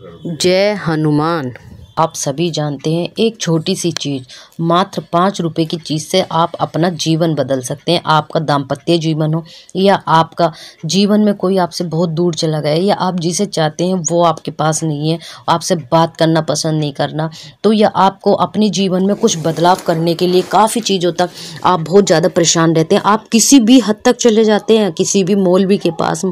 जय हनुमान। आप सभी जानते हैं एक छोटी सी चीज़, मात्र 5 रुपए की चीज़ से आप अपना जीवन बदल सकते हैं। आपका दाम्पत्य जीवन हो या आपका जीवन में कोई आपसे बहुत दूर चला गया है या आप जिसे चाहते हैं वो आपके पास नहीं है, आपसे बात करना पसंद नहीं करना, तो या आपको अपने जीवन में कुछ बदलाव करने के लिए काफ़ी चीज़ों तक आप बहुत ज़्यादा परेशान रहते हैं। आप किसी भी हद तक चले जाते हैं, किसी भी मौलवी के पास,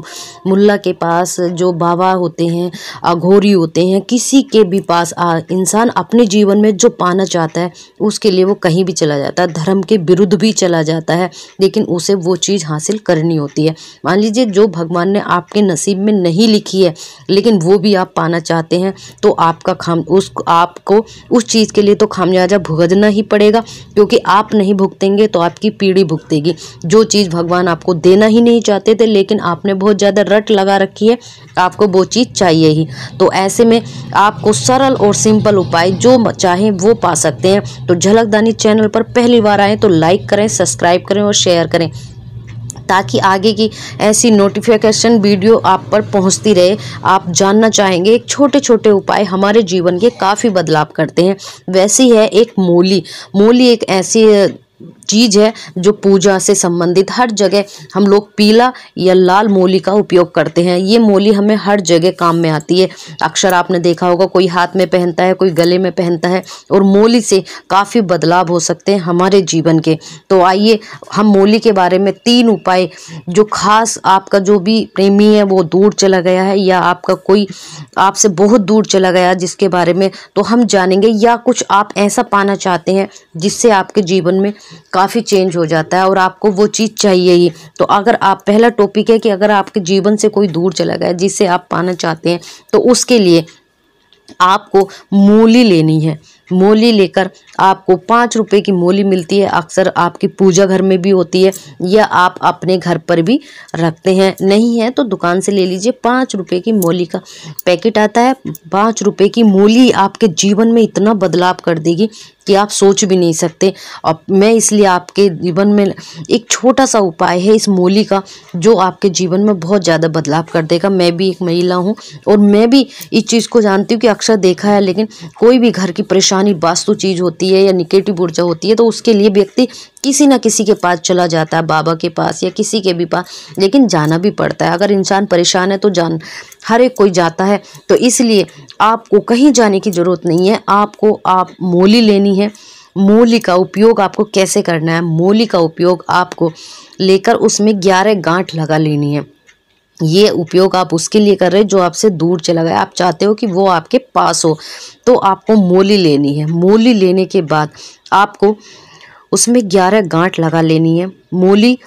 मुल्ला के पास, जो बाबा होते हैं, अघोरी होते हैं, किसी के भी पास इंसान अपने जीवन में जो पाना चाहता है उसके लिए वो कहीं भी चला जाता है, धर्म के विरुद्ध भी चला जाता है, लेकिन उसे वो चीज़ हासिल करनी होती है। मान लीजिए जो भगवान ने आपके नसीब में नहीं लिखी है लेकिन वो भी आप पाना चाहते हैं, तो आपको उस चीज़ के लिए तो खामियाजा भुगतना ही पड़ेगा, क्योंकि आप नहीं भुगतेंगे तो आपकी पीढ़ी भुगतेगी। जो चीज़ भगवान आपको देना ही नहीं चाहते थे लेकिन आपने बहुत ज़्यादा रट लगा रखी है, आपको वो चीज़ चाहिए ही। तो ऐसे में आपको सरल और सिंपल उपाय जो चाहें वो पा सकते हैं। तो झलकदानी चैनल पर पहली बार आए तो लाइक करें, सब्सक्राइब करें और शेयर करें, ताकि आगे की ऐसी नोटिफिकेशन वीडियो आप पर पहुंचती रहे। आप जानना चाहेंगे एक छोटे छोटे उपाय हमारे जीवन के काफ़ी बदलाव करते हैं। वैसी है एक मूली एक ऐसी चीज़ है जो पूजा से संबंधित हर जगह हम लोग पीला या लाल मूली का उपयोग करते हैं। ये मूली हमें हर जगह काम में आती है। अक्सर आपने देखा होगा कोई हाथ में पहनता है, कोई गले में पहनता है, और मूली से काफ़ी बदलाव हो सकते हैं हमारे जीवन के। तो आइए हम मूली के बारे में 3 उपाय, जो खास आपका जो भी प्रेमी है वो दूर चला गया है या आपका कोई आपसे बहुत दूर चला गया जिसके बारे में, तो हम जानेंगे। या कुछ आप ऐसा पाना चाहते हैं जिससे आपके जीवन में काफ़ी चेंज हो जाता है और आपको वो चीज़ चाहिए ही। तो अगर आप, पहला टॉपिक है कि अगर आपके जीवन से कोई दूर चला गया जिससे आप पाना चाहते हैं, तो उसके लिए आपको मूली लेनी है। मूली लेकर, आपको 5 रुपए की मूली मिलती है, अक्सर आपकी पूजा घर में भी होती है या आप अपने घर पर भी रखते हैं। नहीं है तो दुकान से ले लीजिए, 5 रुपए की मूली का पैकेट आता है। 5 रुपए की मूली आपके जीवन में इतना बदलाव कर देगी कि आप सोच भी नहीं सकते। और मैं इसलिए आपके जीवन में एक छोटा सा उपाय है इस मूली का, जो आपके जीवन में बहुत ज़्यादा बदलाव कर देगा। मैं भी एक महिला हूँ और मैं भी इस चीज़ को जानती हूँ कि अक्सर देखा है, लेकिन कोई भी घर की परेशानी, वास्तु चीज़ होती है या निगेटिव ऊर्जा होती है, तो उसके लिए व्यक्ति किसी ना किसी के पास चला जाता है, बाबा के पास या किसी के भी पास, लेकिन जाना भी पड़ता है। अगर इंसान परेशान है तो हर एक कोई जाता है। तो इसलिए आपको कहीं जाने की ज़रूरत नहीं है, आप मूली लेनी है। मूली का उपयोग आपको कैसे करना है? मूली का उपयोग आपको लेकर उसमें 11 गांठ लगा लेनी है। ये उपयोग आप उसके लिए कर रहे हैं जो आपसे दूर चला गया, आप चाहते हो कि वो आपके पास हो, तो आपको मूली लेनी है। मूली लेने के बाद आपको उसमें 11 गांठ लगा लेनी है। मूली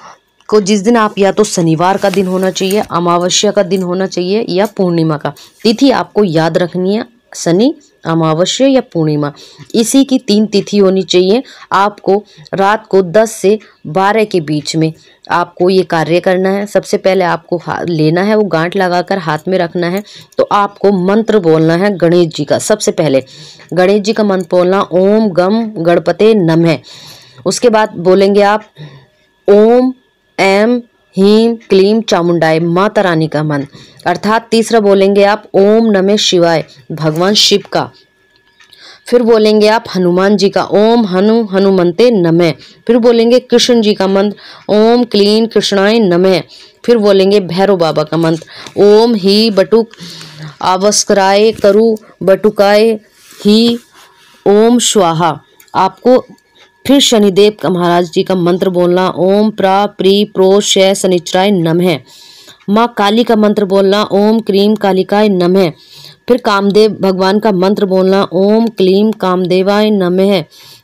को जिस दिन आप, या तो शनिवार का दिन होना चाहिए, अमावस्या का दिन होना चाहिए या पूर्णिमा का। तिथि आपको याद रखनी है, शनि, अमावस्या या पूर्णिमा, इसी की 3 तिथि होनी चाहिए। आपको रात को 10 से 12 के बीच में आपको ये कार्य करना है। सबसे पहले आपको लेना है, वो गांठ लगाकर हाथ में रखना है। तो आपको मंत्र बोलना है गणेश जी का। सबसे पहले गणेश जी का मंत्र बोलना, ओम गम गणपते नमः। उसके बाद बोलेंगे आप ओम ऐम हीम क्लीम चामुंडाय, माता रानी का मंत्र। अर्थात तीसरा बोलेंगे आप ओम नमः शिवाय, भगवान शिव का। फिर बोलेंगे आप हनुमान जी का, ओम हनुमंते नमः। फिर बोलेंगे कृष्ण जी का मंत्र, ओम क्लीं कृष्णाय नमः। फिर बोलेंगे भैरव बाबा का मंत्र, ओम ही बटुक आवस्कराय करु बटुकाय ही ओम स्वाहा। आपको फिर शनिदेव का, महाराज जी का मंत्र बोलना, ओम प्रा प्री प्रो शय शनिचराय नमः। माँ काली का मंत्र बोलना, ओम क्रीम कालिकाय नमः। फिर कामदेव भगवान का मंत्र बोलना, ओम क्लीम कामदेवाय नमः।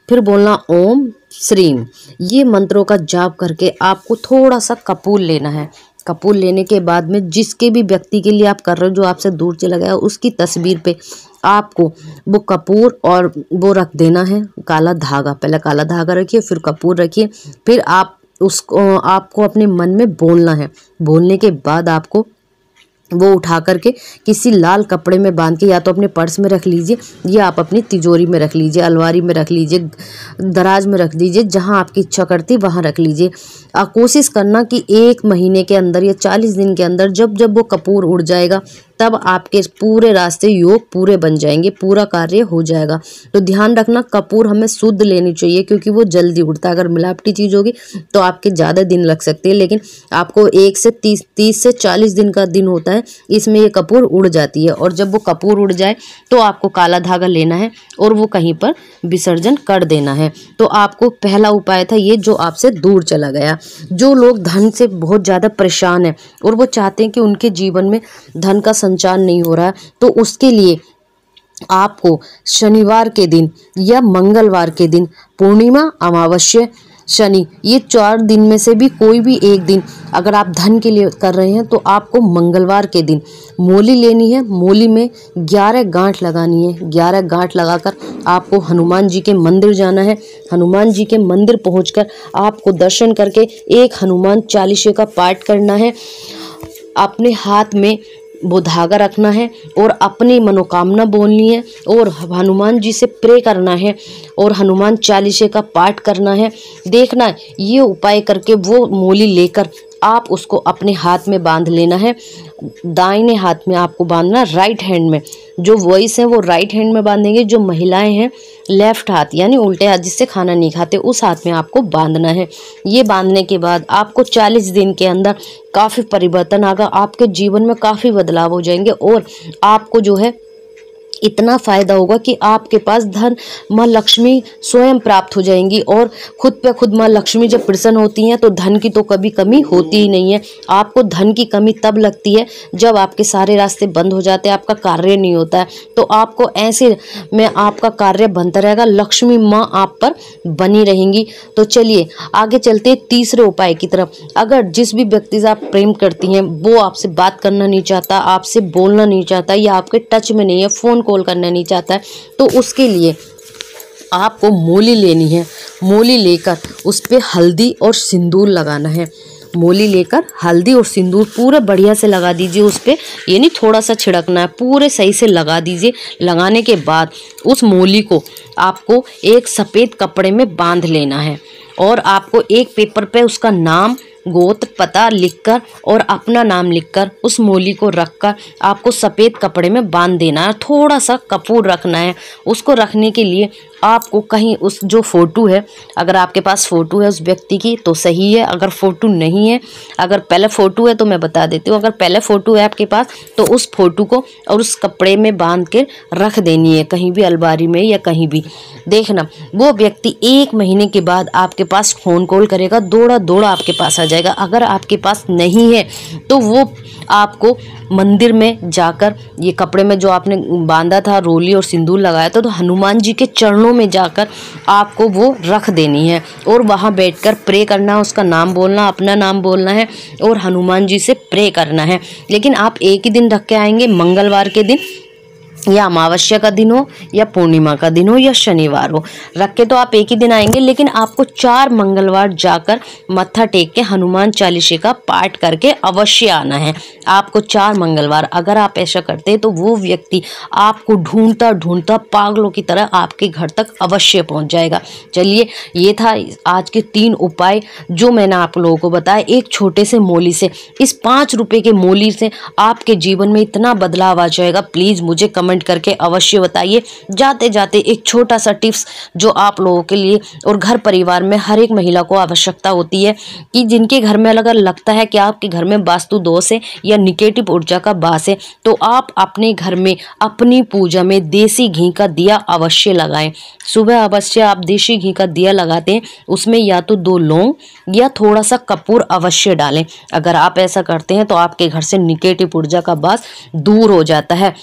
फिर बोलना ओम श्रीम। ये मंत्रों का जाप करके आपको थोड़ा सा कपूर लेना है। कपूर लेने के बाद में जिसके भी व्यक्ति के लिए आप कर रहे हो जो आपसे दूर चला गया, उसकी तस्वीर पे आपको वो कपूर और वो रख देना है, काला धागा। पहले काला धागा रखिए, फिर कपूर रखिए, फिर आपको अपने मन में बोलना है। बोलने के बाद आपको वो उठा करके किसी लाल कपड़े में बांध के या तो अपने पर्स में रख लीजिए या आप अपनी तिजोरी में रख लीजिए, अलमारी में रख लीजिए, दराज में रख दीजिए, जहां आपकी इच्छा करती वहां रख लीजिए। कोशिश करना कि 1 महीने के अंदर या 40 दिन के अंदर जब जब वो कपूर उड़ जाएगा तब आपके पूरे रास्ते योग पूरे बन जाएंगे, पूरा कार्य हो जाएगा। तो ध्यान रखना कपूर हमें शुद्ध लेनी चाहिए क्योंकि वो जल्दी उड़ता है। अगर मिलावटी चीज़ होगी तो आपके ज़्यादा दिन लग सकते हैं, लेकिन आपको 1 से 30 से 40 दिन का दिन होता है, इसमें ये कपूर उड़ जाती है। और जब वो कपूर उड़ जाए तो आपको काला धागा लेना है और वो कहीं पर विसर्जन कर देना है। तो आपको पहला उपाय था ये जो आपसे दूर चला गया। जो लोग धन से बहुत ज़्यादा परेशान हैं और वो चाहते हैं कि उनके जीवन में धन का संचार नहीं हो रहा है, तो उसके लिए आपको शनिवार के दिन या मंगलवार के दिन, पूर्णिमा, अमावस्या, शनि, ये 4 दिन में से भी कोई भी एक दिन अगर आप धन के लिए कर रहे हैं तो आपको मंगलवार के दिन मोली लेनी है। मोली में 11 गांठ लगानी है। 11 गांठ लगाकर आपको हनुमान जी के मंदिर जाना है। हनुमान जी के मंदिर पहुंचकर आपको दर्शन करके एक हनुमान चालीसा का पाठ करना है। अपने हाथ में वो धागा रखना है और अपनी मनोकामना बोलनी है और हनुमान जी से प्रे करना है और हनुमान चालीसा का पाठ करना है। देखना ये उपाय करके वो मोली लेकर आप उसको अपने हाथ में बांध लेना है। दाहिने हाथ में आपको बांधना, राइट हैंड में। जो वॉइस है वो राइट हैंड में बांधेंगे, जो महिलाएं हैं लेफ्ट हाथ यानी उल्टे हाथ जिससे खाना नहीं खाते उस हाथ में आपको बांधना है। ये बांधने के बाद आपको 40 दिन के अंदर काफ़ी परिवर्तन आएगा, आपके जीवन में काफ़ी बदलाव हो जाएंगे और आपको जो है इतना फायदा होगा कि आपके पास धन, माँ लक्ष्मी स्वयं प्राप्त हो जाएंगी। और खुद पे खुद माँ लक्ष्मी जब प्रसन्न होती हैं तो धन की तो कभी कमी होती ही नहीं है। आपको धन की कमी तब लगती है जब आपके सारे रास्ते बंद हो जाते हैं, आपका कार्य नहीं होता है। तो आपको ऐसे में आपका कार्य बनता रहेगा, लक्ष्मी माँ आप पर बनी रहेंगी। तो चलिए आगे चलते तीसरे उपाय की तरफ। अगर जिस भी व्यक्ति से आप प्रेम करती हैं वो आपसे बात करना नहीं चाहता, आपसे बोलना नहीं चाहता या आपके टच में नहीं है, फ़ोन कॉल करना नहीं चाहता है, तो उसके लिए आपको मोली लेनी है। मोली लेकर उस पे हल्दी और सिंदूर लगाना है। मोली लेकर हल्दी और सिंदूर पूरे बढ़िया से लगा दीजिए उस पे, ये नहीं थोड़ा सा छिड़कना है, पूरे सही से लगा दीजिए। लगाने के बाद उस मोली को आपको एक सफ़ेद कपड़े में बांध लेना है और आपको एक पेपर पे उसका नाम, गोत्र, पता लिखकर और अपना नाम लिखकर उस मोली को रखकर आपको सफ़ेद कपड़े में बांध देना है। थोड़ा सा कपूर रखना है। उसको रखने के लिए आपको कहीं उस जो फ़ोटो है, अगर आपके पास फ़ोटो है उस व्यक्ति की तो सही है, अगर फ़ोटो नहीं है, अगर पहले फ़ोटो है तो मैं बता देती हूँ, अगर पहले फ़ोटो है आपके पास तो उस फ़ोटो को और उस कपड़े में बांध के रख देनी है कहीं भी, अलमारी में या कहीं भी। देखना वो व्यक्ति 1 महीने के बाद आपके पास फ़ोन कॉल करेगा, दौड़ा दौड़ा आपके पास आ जाएगा। अगर आपके पास नहीं है तो वो आपको मंदिर में जाकर ये कपड़े में जो आपने बांधा था, रोली और सिंदूर लगाया था, तो हनुमान जी के चरणों में जाकर आपको वो रख देनी है और वहाँ बैठकर प्रे करना है, उसका नाम बोलना, अपना नाम बोलना है और हनुमान जी से प्रे करना है। लेकिन आप एक ही दिन रख के आएंगे, मंगलवार के दिन या अमावस्या का दिन हो या पूर्णिमा का दिन हो या शनिवार हो, रख के तो आप एक ही दिन आएंगे, लेकिन आपको 4 मंगलवार जाकर मत्था टेक के हनुमान चालीसा का पाठ करके अवश्य आना है। आपको 4 मंगलवार अगर आप ऐसा करते हैं तो वो व्यक्ति आपको ढूंढता ढूंढता पागलों की तरह आपके घर तक अवश्य पहुंच जाएगा। चलिए ये था आज के 3 उपाय जो मैंने आप लोगों को बताया एक छोटे से मोली से। इस 5 रुपए के मोली से आपके जीवन में इतना बदलाव आ जाएगा। प्लीज़ मुझे कमेंट करके अवश्य बताइए। जाते जाते एक छोटा सा टिप्स जो आप लोगों के लिए और घर परिवार में हर एक महिला को आवश्यकता होती है कि जिनके घर में अगर लगता है कि आपके घर में वास्तु दोष है या निगेटिव ऊर्जा का वास है, तो आप अपने घर में अपनी पूजा में देसी घी का दिया अवश्य लगाएं। सुबह अवश्य आप देसी घी का दिया लगाते हैं, उसमें या तो 2 लौंग या थोड़ा सा कपूर अवश्य डालें। अगर आप ऐसा करते हैं तो आपके घर से निगेटिव ऊर्जा का वास दूर हो जाता है।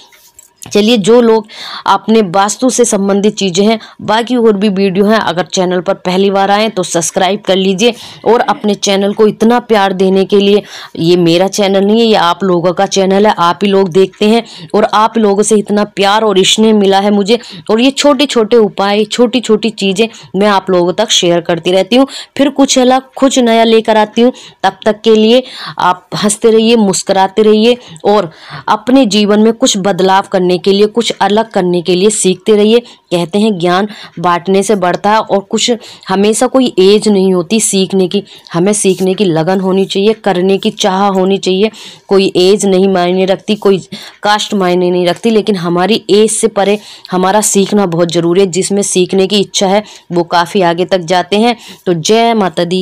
चलिए, जो लोग अपने वास्तु से संबंधित चीज़ें हैं, बाकी और भी वीडियो हैं, अगर चैनल पर पहली बार आएँ तो सब्सक्राइब कर लीजिए। और अपने चैनल को इतना प्यार देने के लिए, ये मेरा चैनल नहीं है, ये आप लोगों का चैनल है, आप ही लोग देखते हैं और आप लोगों से इतना प्यार और स्नेह मिला है मुझे। और ये छोटे छोटे उपाय, छोटी छोटी चीज़ें मैं आप लोगों तक शेयर करती रहती हूँ। फिर कुछ अलग, कुछ नया लेकर आती हूँ। तब तक के लिए आप हंसते रहिए, मुस्कुराते रहिए और अपने जीवन में कुछ बदलाव करने के लिए, कुछ अलग करने के लिए सीखते रहिए। कहते हैं ज्ञान बांटने से बढ़ता है, और कुछ हमेशा कोई एज नहीं होती सीखने की। हमें सीखने की लगन होनी चाहिए, करने की चाह होनी चाहिए। कोई एज नहीं मायने रखती, कोई कास्ट मायने नहीं रखती, लेकिन हमारी एज से परे हमारा सीखना बहुत ज़रूरी है। जिसमें सीखने की इच्छा है वो काफ़ी आगे तक जाते हैं। तो जय माता दी।